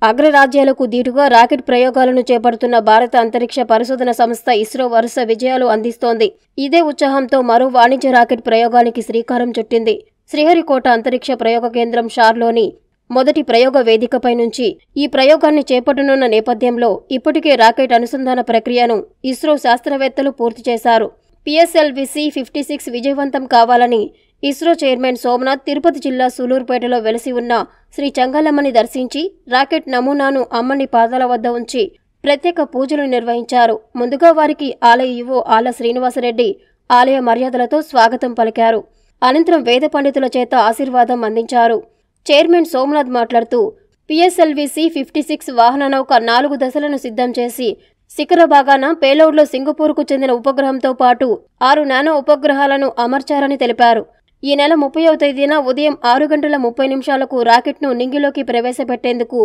అగ్రరాజ్యాలకు దీటుగా రాకెట్ ప్రయోగాలను చేపడుతున్న భారత అంతరిక్ష పరిశోధన సంస్థ ఇస్రో వరుస విజయాలు అందిస్తోంది. ఇదే ఉత్సాహంతో మరో వాణిజ్య రాకెట్ ప్రయోగానికి శ్రీకారం చుట్టింది. శ్రీహరికోట అంతరిక్ష ప్రయోగ కేంద్రం షార్లోని మొదటి ప్రయోగ వేదికపై నుంచి ఈ ప్రయోగాన్ని చేపట్టనున్న నేపథ్యంలో ఇప్పటికే రాకెట్ అనుసంధాన ప్రక్రియను ఇస్రో శాస్త్రవేత్తలు పూర్తి చేశారు. PSLV-C-56 విజయవంతం కావాలని ఇస్రో చైర్మన్ సోమనాథ్ తిరుపతి జిల్లా సూలూరుపేటలో వెలసి ఉన్న శ్రీ చంగలమ్మని దర్శించి రాకెట్ నమూనాను అమ్మని పాదాల వద్ద ఉంచి ప్రత్యేక పూజలు నిర్వహించారు. ముందుగా వారికి ఆలయ ఈవో ఆళ్ల శ్రీనివాసరెడ్డి ఆలయ మర్యాదలతో స్వాగతం పలికారు. అనంతరం వేద పండితుల చేత ఆశీర్వాదం అందించారు. చైర్మన్ సోమనాథ్ మాట్లాడుతూ PSLV-C-56 వాహన నౌక 4 దశలను సిద్ధం చేసి శిఖర భాగాన పేలోడ్లో సింగపూర్కు చెందిన ఉపగ్రహంతో పాటు 6 నానో ఉపగ్రహాలను అమర్చారని తెలిపారు. ఈ నెల 30వ తేదీన ఉదయం 6:30 రాకెట్ను నింగిలోకి ప్రవేశపెట్టేందుకు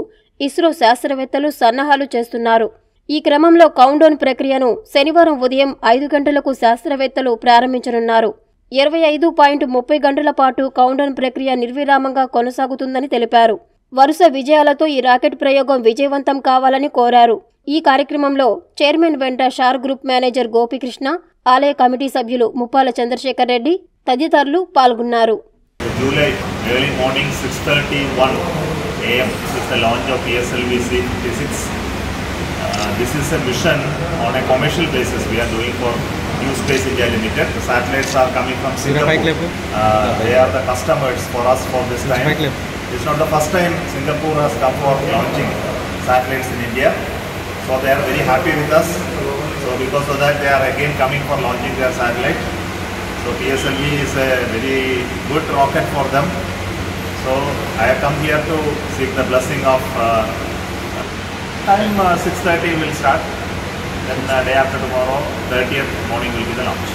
ఇస్రో శాస్త్రవేత్తలు సన్నాహాలు చేస్తున్నారు. ఈ క్రమంలో కౌంట్డౌన్ ప్రక్రియను శనివారం ఉదయం 5 గంటలకు శాస్త్రవేత్తలు ప్రారంభించనున్నారు. 25.30 గంటల పాటు కౌంట్డౌన్ ప్రక్రియ నిర్విరామంగా కొనసాగుతుందని తెలిపారు. వరుస విజయాలతో ఈ రాకెట్ ప్రయోగం విజయవంతం కావాలని కోరారు. ఈ కార్యక్రమంలో చైర్మన్ వెంట షార్ గ్రూప్ మేనేజర్ గోపికృష్ణ, ఆలయ కమిటీ సభ్యులు ముప్పాల చంద్రశేఖర్ రెడ్డి తదితరులు పాల్గొన్నారు. July early morning 6:31 AM is the launch of PSLV-C-56. This is a mission on a commercial basis we are doing for New Space India Limited. The satellites are coming from Singapore. They are the customers for us for this time. It's not the first time Singapore has come for launching satellites in India. So they are very happy with us. So because of that they are again coming for launching their satellite. So PSLV is a very good rocket for them. So I have come here to seek the blessing of time 6:30 will start. Then day after tomorrow, 30th morning will be the launch.